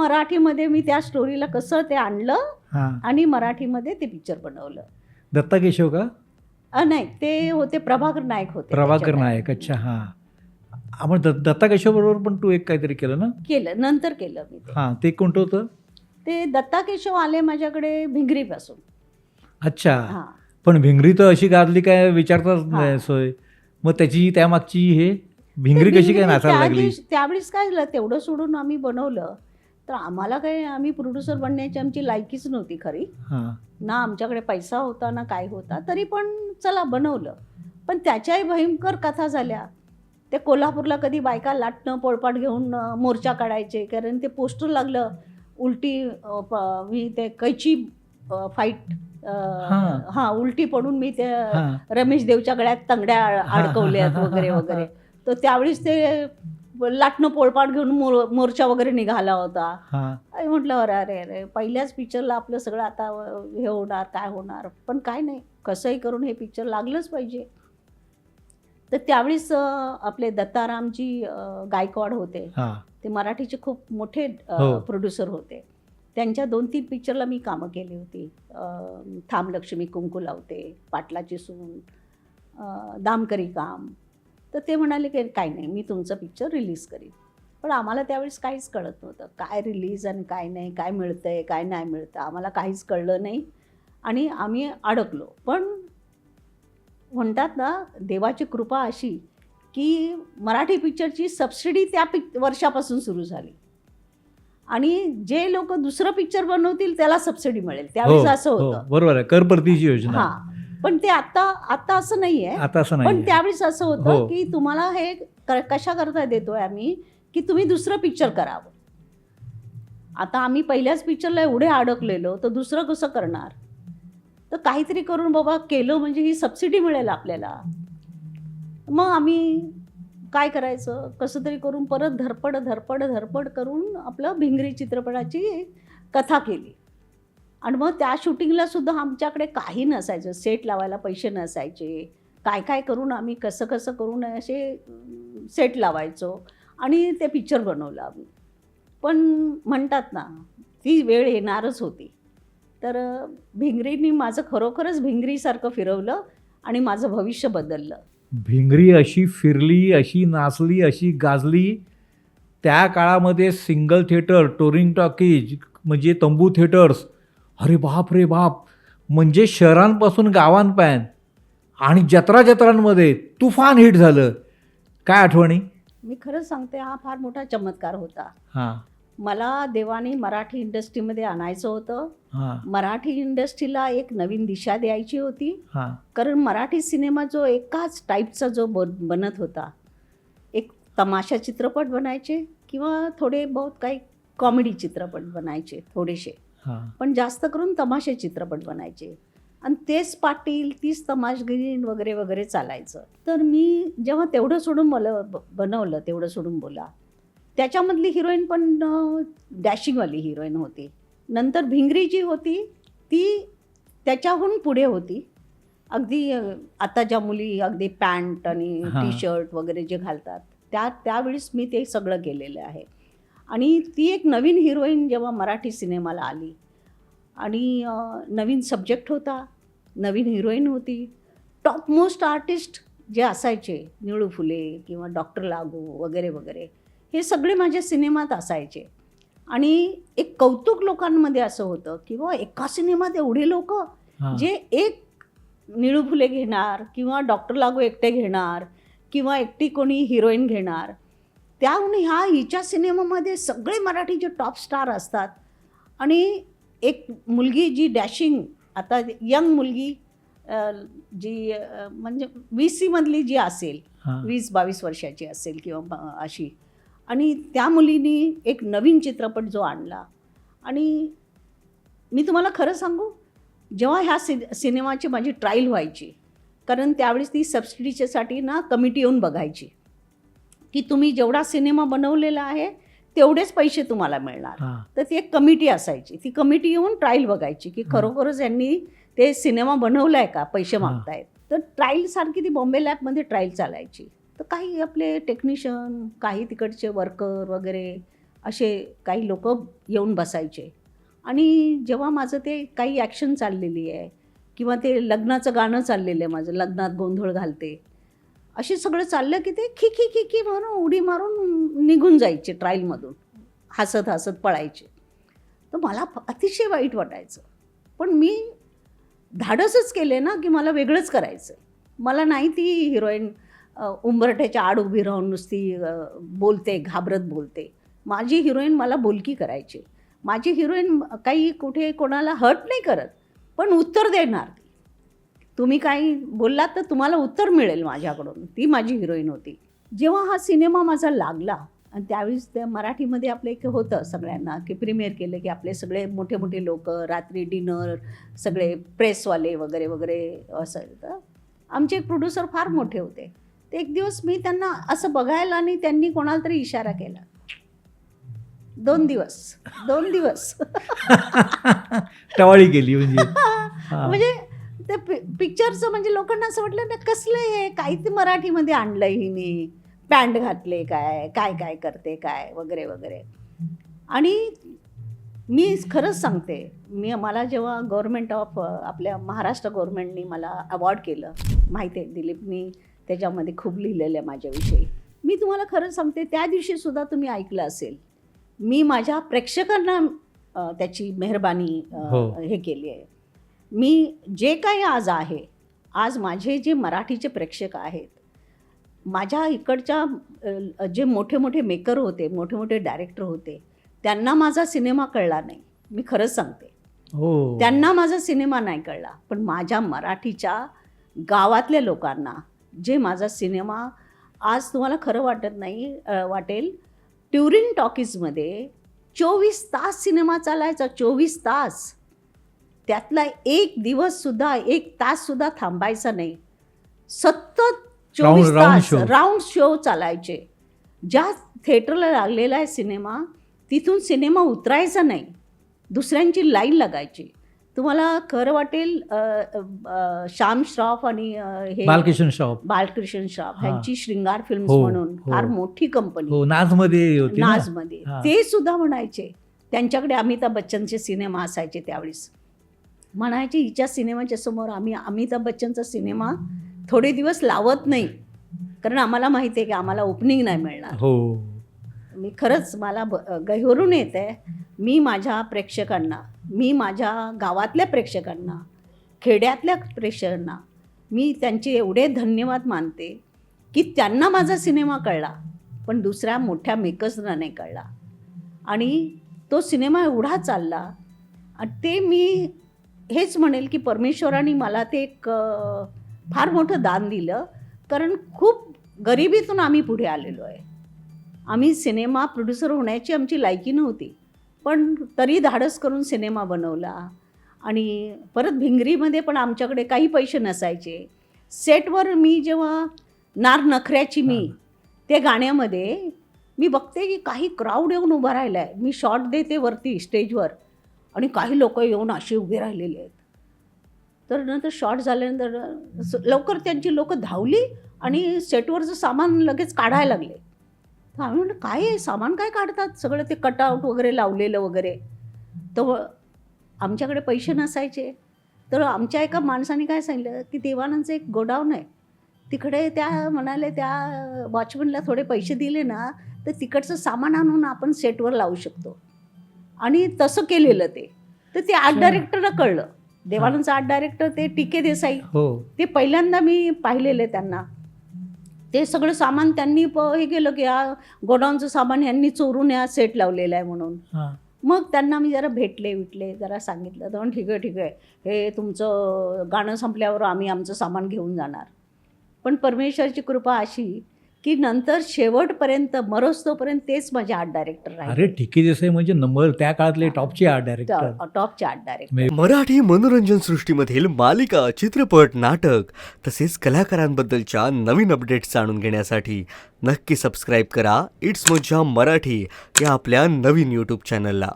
मराठीमध्ये मी त्या स्टोरीला कसं ते आणलं हां. आणि मराठीमध्ये ते पिक्चर बनवलं. दत्ता केशव का? नाही, ते होते प्रभाकर नायक होते. प्रभाकर त्याच्यात. नायक. अच्छा, हां. आपण दत्ता केशव बरोबर पण तू एक काहीतरी केलं ना? केलं, नंतर केलं मी ते. हां, ते कोणतं होतं? ते दत्ता केशव आले माझ्याकडे भिंगरीपासून. अच्छा. हां. पण भिंगरी तर अशी गाजली काय विचारताच हां. नाही सोय. मग त्याची त्यामागची हे भिंगरी ते कशी काय नाचायला लागली? त्यावेळेस काय झालं, तेवढं सोडून आम्ही बनवलं. तर आम्हाला काही, आम्ही प्रोड्युसर बनण्याची आमची लायकीच नव्हती खरी. हां. ना आमच्याकडे पैसा होता ना काय होता, तरी पण चला बनवलं. पण त्याच्याही भयंकर कथा झाल्या. ते कोल्हापूरला कधी बायका लाटणं पोळपाट घेऊन मोर्चा काढायचे, कारण ते पोस्टर लागलं उलटी मी ते कैची फाईट हां उलटी पडून मी ते हां. रमेश देवच्या गळ्यात तंगड्या अडकवल्यात हां. वगैरे वगैरे. तर त्यावेळेस ते लाटणं पोळपाट घेऊन मोर्चा वगैरे निघाला होता. हां. आणि म्हटलं अरे अरे अरे, पहिल्याच पिक्चरला आपलं सगळं आता हे होणार काय होणार. पण काय नाही, कसंही करून हे पिक्चर लागलंच पाहिजे. तर त्यावेळेस आपले दत्तारामजी गायकवाड होते, हां. ते मराठीचे खूप मोठे हो. प्रोड्युसर होते. त्यांच्या 2-3 पिक्चरला मी कामं केली होती. थांब लक्ष्मी कुंकू लावते, पाटलाची सून, दामकरी काम. तर ते म्हणाले की काय नाही, मी तुमचं पिक्चर रिलीज करीन. पण आम्हाला त्यावेळेस काहीच कळत नव्हतं, काय रिलीज आणि काय नाही, काय मिळतंय काय नाही मिळतं, आम्हाला काहीच कळलं नाही आणि आम्ही अडकलो. पण म्हणतात ना, देवाची कृपा अशी की मराठी पिक्चरची सबसिडी त्या वर्षापासून सुरू झाली आणि जे लोक दुसरं पिक्चर बनवतील त्याला सबसिडी मिळेल. त्यावेळेस असं होतं. बरोबर आहे, कर परतीची योजना. हां, पण ते आता असं नाही आहे. आता असं नाही. पण त्यावेळेस असं होतं हो. की तुम्हाला हे कशा करता देतोय आम्ही, की तुम्ही दुसरं पिक्चर करावं. आता आम्ही पहिल्याच पिक्चरला एवढे अडकलेलो, तर दुसरं कसं करणार. तर काहीतरी करून बाबा केलं म्हणजे ही सबसिडी मिळेल आपल्याला. मग आम्ही काय करायचं, कसं तरी करून परत धडपड करून आपलं भिंगरी चित्रपटाची कथा केली. आणि मग त्या शूटिंगला सुद्धा आमच्याकडे काही नसायचं, सेट लावायला पैसे नसायचे. काय करून आम्ही कसं करून असे सेट लावायचो आणि ते पिक्चर बनवलं आम्ही. पण म्हणतात ना, ती वेळ येणारच होती. तर भिंगरीनी माझं खरोखरच भिंगरीसारखं फिरवलं आणि माझं भविष्य बदललं. भिंगरी अशी फिरली, अशी नाचली, अशी गाजली. त्या काळामध्ये सिंगल थिएटर, टोरिंग टॉकीज म्हणजे तंबू थिएटर्स, अरे बाप रे बाप, म्हणजे शहरांपासून गावांपर्यंत आणि जत्रांमध्ये तुफान हिट झालं. काय आठवणी? मी खरंच सांगते, हा फार मोठा चमत्कार होता. हां. मला देवाने मराठी इंडस्ट्रीमध्ये आणायचं होतं. हां. मराठी इंडस्ट्रीला एक नवीन दिशा द्यायची होती. हां. कारण मराठी सिनेमा जो एकाच टाईपचा जो बनत होता, एक तमाशा चित्रपट बनायचे किंवा थोडे बहुत काही कॉमेडी चित्रपट बनायचे थोडेसे, हां. पण जास्त करून तमाशे चित्रपट बनायचे आणि तेच पाटील, तीच तमाशगिरी वगैरे वगैरे चालायचं. तर मी जेव्हा तेवढं सोडून बनवलं, तेवढं सोडून बोला, त्याच्यामधली हिरोईन पण डॅशिंगवाली हिरोईन होती. नंतर भिंगरी जी होती ती त्याच्याहून पुढे होती. अगदी आता ज्या मुली अगदी पॅन्ट आणि हां. टी शर्ट वगैरे जे घालतात, त्यावेळेस मी ते सगळं केलेलं आहे. आणि ती एक नवीन हिरोईन जेव्हा मराठी सिनेमाला आली आणि नवीन सब्जेक्ट होता, नवीन हिरोईन होती, टॉप मोस्ट आर्टिस्ट जे असायचे, निळू फुले किंवा डॉक्टर लागू वगैरे वगैरे, हे सगळे माझ्या सिनेमात असायचे. आणि एक कौतुक लोकांमध्ये असं होतं की बाबा एका सिनेमात एवढे लोक जे एक निळू फुले घेणार किंवा डॉक्टर लागू एकटे घेणार किंवा एकटी कोणी हिरोईन घेणार, त्याहून हिच्या सिनेमामध्ये सगळे मराठीचे टॉप स्टार असतात. आणि एक मुलगी जी डॅशिंग, आता यंग मुलगी जी म्हणजे 20मधली जी असेल, 20-22 वर्षाची असेल किंवा अशी, आणि त्या मुलीनी एक नवीन चित्रपट जो आणला. आणि मी तुम्हाला खरं सांगू, जेव्हा ह्या सिनेमाची माझी ट्रायल व्हायची, कारण त्यावेळेस ती सबसिडीच्यासाठी ना कमिटी येऊन बघायची की तुम्ही जेवढा सिनेमा बनवलेला आहे तेवढेच पैसे तुम्हाला मिळणार. तर ती एक कमिटी असायची, ती कमिटी येऊन ट्रायल बघायची की खरोखरच यांनी ते सिनेमा बनवला आहे का, पैसे मागतायत. तर ट्रायलसारखी ती बॉम्बे लॅबमध्ये ट्रायल चालायची. तर काही आपले टेक्निशियन, काही तिकडचे वर्कर वगैरे असे काही लोक येऊन बसायचे. आणि जेव्हा माझं ते काही ॲक्शन चाललेली आहे किंवा ते लग्नाचं गाणं चाललेलं आहे माझं, लग्नात गोंधळ घालते, असे सगळं चाललं की ते खी खी खी खी म्हणून उडी मारून निघून जायचे ट्रायलमधून, हसत हसत पळायचे. तर मला अतिशय वाईट वाटायचं. पण मी धाडसच केले ना की मला वेगळंच करायचं. मला नाही ती हिरोईन उंबरठ्याच्या आड उभी राहून नुसती बोलते, घाबरत बोलते. माझी हिरोईन मला बोलकी करायची. माझी हिरोईन काही कुठे कोणाला हर्ट नाही करत, पण उत्तर देणार. तुम्ही काही बोललात तर तुम्हाला उत्तर मिळेल माझ्याकडून. ती माझी हिरोईन होती. जेव्हा हा सिनेमा माझा लागला आणि त्यावेळेस त्या मराठीमध्ये आपलं एक होतं सगळ्यांना की प्रीमियर केलं की आपले सगळे मोठे मोठे लोक, रात्री डिनर, सगळे प्रेसवाले वगैरे वगैरे असं. तर आमचे प्रोड्युसर फार मोठे होते. तर एक दिवस मी त्यांना असं बघायला आणि त्यांनी कोणाला तरी इशारा केला. 2 दिवस टवाळी केली म्हणजे. म्हणजे ते पिक्चरचं म्हणजे लोकांना असं वाटलं ना कसलं हे, काही ते मराठीमध्ये आणलं हिने, पॅन्ट घातले काय काय काय करते काय वगैरे वगैरे. आणि मी खरंच सांगते, मला जेव्हा गव्हर्नमेंट ऑफ आपल्या महाराष्ट्र गव्हर्नमेंटनी मला अवॉर्ड केलं, माहिती आहे दिलीपनी त्याच्यामध्ये खूप लिहिलेलं आहे माझ्याविषयी. मी तुम्हाला खरं सांगते, त्या दिवशीसुद्धा तुम्ही ऐकलं असेल, मी माझ्या प्रेक्षकांना त्याची मेहरबानी हे केली आहे. मी जे काही आज आहे, आज माझे जे मराठीचे प्रेक्षक आहेत, माझ्या इकडच्या जे मोठे मोठे मेकर होते, मोठे मोठे डायरेक्टर होते, त्यांना माझा सिनेमा कळला नाही. मी खरंच सांगते, त्यांना माझा सिनेमा नाही कळला. पण माझ्या मराठीच्या गावातल्या लोकांना जे माझा सिनेमा, आज तुम्हाला खरं वाटत नाही वाटेल, ट्युरिंग टॉकीजमध्ये 24 तास सिनेमा चालायचा, 24 तास. त्यातला एक दिवससुद्धा, 1 ताससुद्धा थांबायचा नाही. सतत 24 तास राऊंड शो चालायचे. ज्या थिएटरला लागलेला आहे सिनेमा, तिथून सिनेमा उतरायचा नाही, दुसऱ्यांची लाईन लागायची. तुम्हाला खरं वाटेल, श्याम श्रॉफ आणि हे बालकृष्ण श्रॉफ ह्यांची श्रृंगार फिल्म्स म्हणून फार मोठी कंपनी नाजमध्ये, ते सुद्धा म्हणायचे, त्यांच्याकडे अमिताभ बच्चनचे सिनेमा असायचे त्यावेळेस, म्हणायचे हिच्या सिनेमाच्या समोर आम्ही अमिताभ बच्चनचा सिनेमा थोडे दिवस लावत नाही, कारण आम्हाला माहिती आहे की आम्हाला ओपनिंग नाही मिळणार. मी खरंच मला गहिवरून येत आहे. मी माझ्या प्रेक्षकांना, मी माझ्या गावातल्या प्रेक्षकांना, खेड्यातल्या प्रेक्षकांना मी त्यांचे एवढे धन्यवाद मानते की त्यांना माझा सिनेमा कळला, पण दुसऱ्या मोठ्या मेकर्सना नाही कळला. आणि तो सिनेमा एवढा चालला. ते मी हेच म्हणेल की परमेश्वराने मला ते एक फार मोठं दान दिलं, कारण खूप गरिबीतून आम्ही पुढे आलेलो आहे. आम्ही सिनेमा प्रोड्युसर होण्याची आमची लायकी नव्हती, पण तरी धाडस करून सिनेमा बनवला. आणि परत भिंगरीमध्ये पण आमच्याकडे काही पैसे नसायचे. सेटवर मी जेव्हा नार नखऱ्याची मी त्या गाण्यामध्ये मी बघते की काही क्राऊड येऊन उभा राहिला आहे. मी शॉट देते वरती स्टेजवर आणि काही लोक येऊन असे उभे राहिलेले आहेत. तर नंतर शॉट झाल्यानंतर लवकर त्यांची लोकं धावली आणि सेटवरचं सामान लगेच काढायला लागले. तर आम्ही म्हणलं काय आहे, सामान काय काढतात, सगळं ते कटआउट वगैरे लावलेलं वगैरे. तर आमच्याकडे पैसे नसायचे. तर आमच्या एका माणसाने काय सांगितलं की देवानंदचं एक गोडाऊन आहे तिकडे, त्या म्हणाले त्या वॉचमनला थोडे पैसे दिले ना तर तिकडचं सामान आणून आपण सेटवर लावू शकतो. आणि तसं केलेलं ते. तर ते आर्ट डायरेक्टरला कळलं, देवानंदचा आर्ट डायरेक्टर ते टीके देसाई, ते पहिल्यांदा मी पाहिलेले त्यांना. ते सगळं सामान त्यांनी हे केलं की या गोडाऊनचं सामान यांनी चोरून या सेट लावलेलं आहे म्हणून. मग त्यांना मी जरा भेटले जरा सांगितलं, तर ठीक आहे हे तुमचं गाणं संपल्यावर आम्ही आमचं सामान घेऊन जाणार. पण परमेश्वरची कृपा अशी की नंतर शेवटपर्यंत मरोस्तोपर्यंत तेच माझे आर्ट डायरेक्टर राहिले. अरे टीके देसाई म्हणजे नंबर त्या काळातले टॉपचे आर्ट डायरेक्टर. मराठी मनोरंजन सृष्टीमधील मालिका, चित्रपट, नाटक तसेच कलाकारांबद्दलच्या नवीन अपडेट्स जाणून घेण्यासाठी नक्की सबस्क्राईब करा इट्स मज्जा मराठी या आपल्या नवीन यूट्यूब चॅनलला.